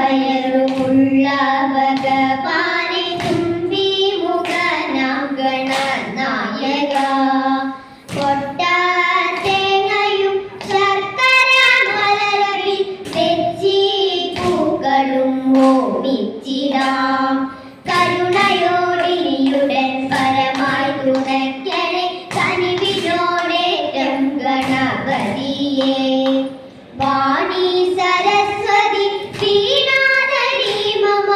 കയറുള്ള ഭഗവാനെ തുമ്പി മുഖനാം ഗണനായക പൊട്ടാത്തേങ്ങയും ശർക്കര മലരിൽ തെച്ചി പൂക്കളും ഓമിച്ചിടാം കരുണയോടിനിയുടൻ പരമായി തുണയ്ക്കണേ കനിവിനോടേറ്റം ഗണപതിയേ വാണി സരസ്വതി ശ്രീനാഥരി മമ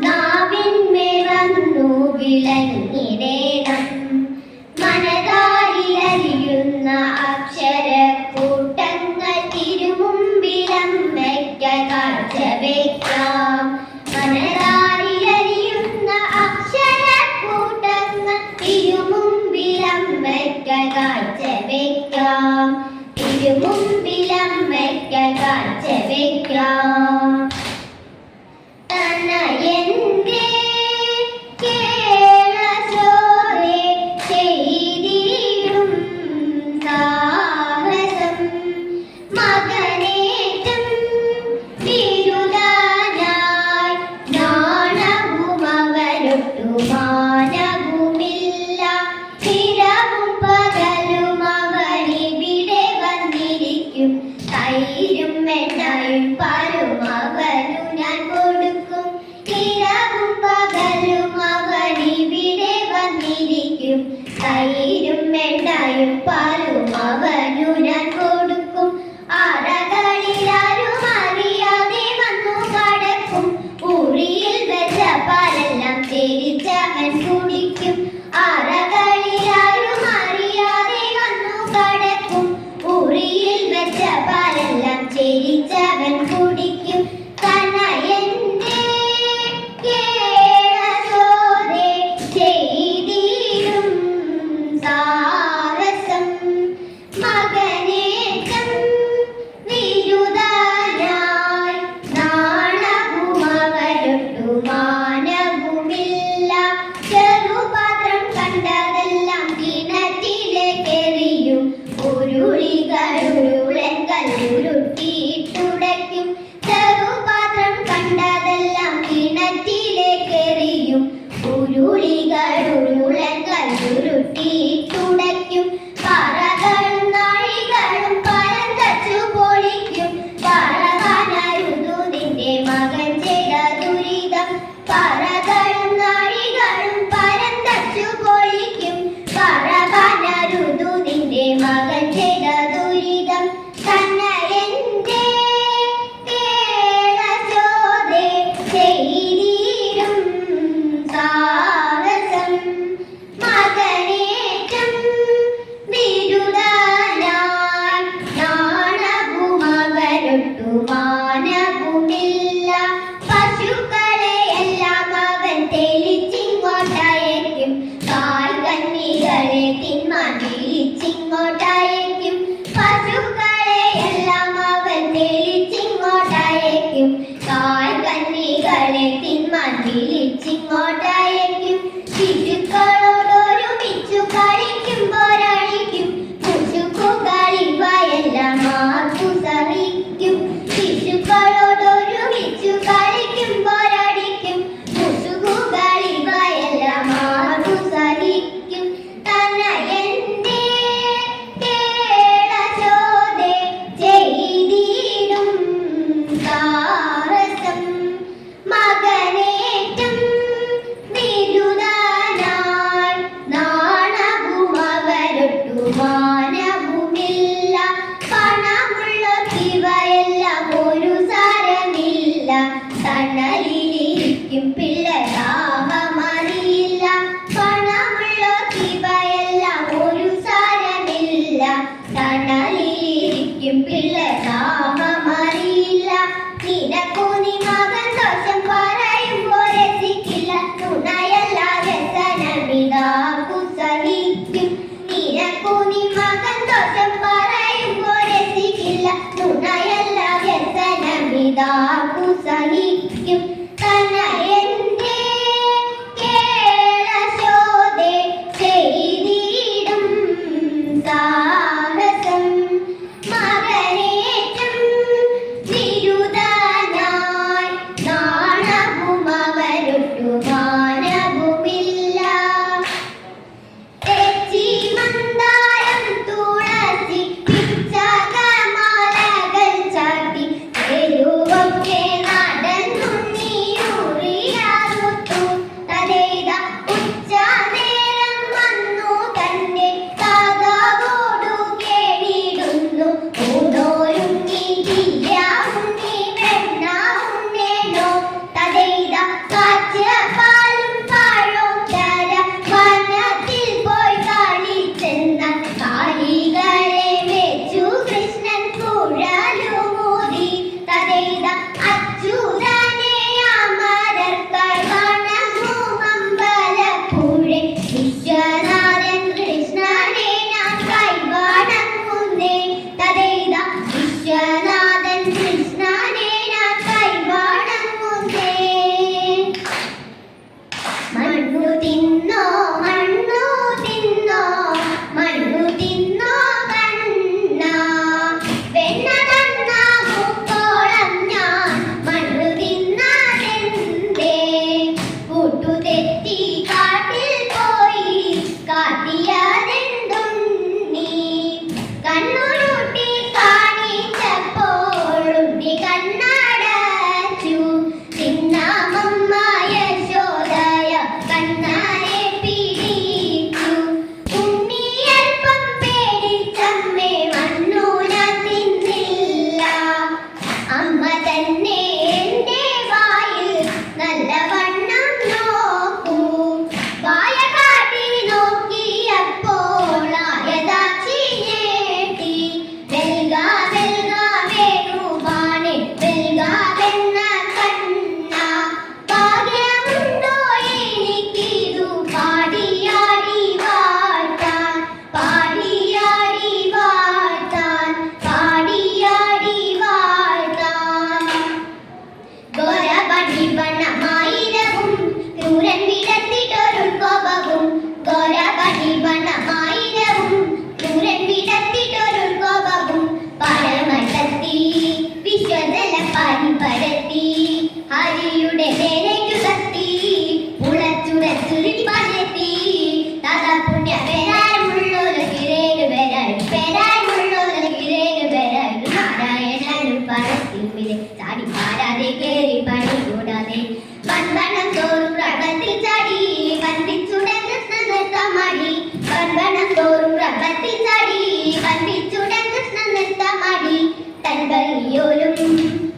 നാവിന്മേൽ വന്നു വിളങ്ങിടേണം മനതാരിലലിയുന്ന അക്ഷരക്കൂട്ടങ്ങൾ തിരുമുമ്പിലമ്മയ്ക്ക കാഴ്ച വയ്ക്കാം മനതാരിലലിയുന്ന അക്ഷരക്കൂട്ടങ്ങൾ തിരുമുമ്പിലമ്മയ്ക്ക കാഴ്ച വയ്ക്കാം തിരുമുമ്പിലമ്മയ്ക്ക കാഴ്ച വയ്ക്കാം തനയന്റെ കേളസോരെ ചെയ്തിടും സാഹസം മകനേറ്റം ബിരുദനായി നാണവും അവരൊട്ടു മാനവുമില്ല ഇരവും പകലും അവരിവിടെ വന്നിരിക്കും തൈരും എണ്ണയും പാലും അവനു ഞാൻ കൊടുക്കും ഇരവും പകലും അവരിവിടെ വന്നിരിക്കും തൈരും എണ്ണയും പാലും അവനു ഞാൻ കൊടുക്കും അറകളിലാരും അറിയാതെ വന്നു കടക്കും ഉറിയിൽ വെച്ച പാലെല്ലാം ചേരിച്ചവൻ കുടിക്കും അറകളിലാരും അറിയാതെ വന്നു കടക്കും ഉറിയിൽ വെച്ച പാലെല്ലാം ചേരിച്ചവൻ കുടിക്കും കനയന്റെ കേളസോരെ ചെയ്തിടും സാഹസം മകനേറ്റം ബിരുദനായി നാണവും അവരൊട്ടു മാനവുമില്ല ചെറുപാത്രം കണ്ടതെല്ലാം കിണറ്റിലേക്കെറിയും ഉരുളികളുരുളൻ കല്ലുരുട്ടിയിട്ടുടയ്ക്കും ചെറുപാത്രം കണ്ടതെല്ലാം കിണറ്റിലേക്കെറിയും ഉരുളികളുരുളൻ കല്ലുരുട്ടിയിട്ടുടയ്ക്കും പറകളും നാഴികളും പരം തച്ചു പൊളിക്കും പറകാനരുതു നിന്റെ മകൻ ചെയ്ത ദുരിതം പറകളും നാഴികളും പരം തച്ചു പൊളിക്കും പറകാനരുതു നിന്റെ മകൻ ചെയ്ത ദുരിതം കന്നയന്റെ കേളസോരെ ചെയ്തിടും സാഹസം മകനേറ്റം ബിരുദനായി നാണവും അവരൊട്ടു മാനവുമില്ല പശുക്കളെ എല്ലാം അവൻ തെളിച്ചിങ്ങോട്ടയക്കും കാൽ കന്നികളെ തിന്മാൻ വിളിച്ചിങ്ങോട്ടയക്കും പശുക്കളെ എല്ലാം അവൻ തെളിച്ചിങ്ങോട്ടയക്കും കാൽ കന്നികളെ തിന്മാൻ വിളിച്ചിങ്ങോട്ടയക്കും ശിശുക്കളോടൊരുമിച്ചു കളിക്കുമ്പോഴടിക്കും മുശുക്കുകളിവയെല്ലാം ആർക്കു സഹിക്കും ശിശുക്കളോടൊരുമിച്ചു കളിക്കുമ്പോഴടിക്കും മുശുക്കുകളിവയെല്ലാം ആർക്കു സഹിക്കും തനയന്റെ കേളസോരെ ചെയ്തിടും സാഹസം മകനേറ്റം ബിരുദനായി നാണവും അവരൊട്ടു മാനവുമില്ല പണമുള്ളവയെല്ലാം ഒരു സാരമില്ല തണലിലിരിക്കും പിള്ളേരാമറിയില്ല പണമുള്ളവയെല്ലാം ഒരു സാരമില്ല തണലിലിരിക്കും പിള്ളേരാമറിയില്ല നിനക്കു നീ മകൻ ദോഷം പറയുമ്പോൾ രസിക്കില്ല തുണയല്ല വ്യസനമിതാക്കു സഹിക്കും നിനക്കു നീ മകൻ ദോഷം പറയുമ്പോൾ രസിക്കില്ല തുണയല്ല വ്യസനമിതാക്കു സഹിക്കും തനയന്റെ കേളസോരെ ചെയ്തിടും സാഹസം മകനേറ്റം ബിരുദനായി പാരാതെ കേറി പണി കൂടാതെ വൻവണം തോറും റബ്ബത്തിൽ ചാടി വൻപിച്ചുടൻ കൃഷ്ണൻ നിർത്തമാടി വൻവണം തോറും റബ്ബത്തിൽ ചാടി വൻപിച്ചുടൻ കൃഷ്ണൻ നിർത്തമാടി തൻ കൈയോലും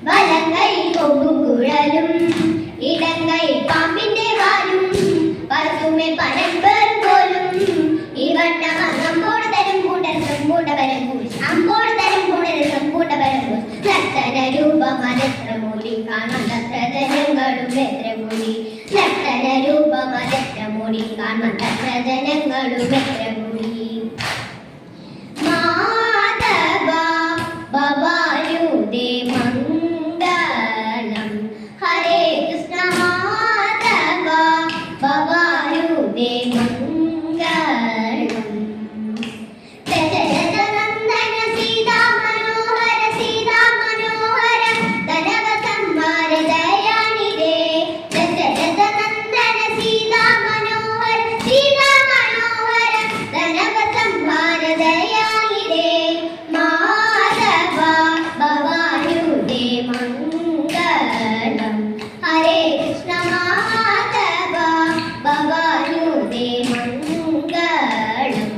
വലങ്കൈ കൊമ്പും കുഴലും ഇടങ്കൈ പാമ്പിന്റെ വാലും പറത്തുമേ പരമ്പർ പോലും ഈ വണ്ണം അങ്ങോട് തരും കൂടരും കൂടവരും അമ്പോട് തരും കൂടരും കൂടവരും നർത്തന രൂപമതെത്ര മൂലി കാണാത്ത ജനങ്ങളും എത്ര മൂലി നർത്തന രൂപമതെത്ര മൂലി കാണാത്ത ജനങ്ങളും എത്ര മൂലി മാധവ ഭവാനുദേ മംഗളം ഹരേ കൃഷ്ണ മാധവ ഭവാനുദേ മംഗളം ദശരഥ നന്ദന സീതാ മനോഹര ധനവ സംഹാര ദയാനിധേ ദശരഥ നന്ദന സീതാ മനോഹര ധനവ സംഹാര ദയാനിധേ മാധവ ഭവാനുദേ മംഗളം ഹരേ കൃഷ്ണ മാധവ ഭവാനുദേ മംഗളം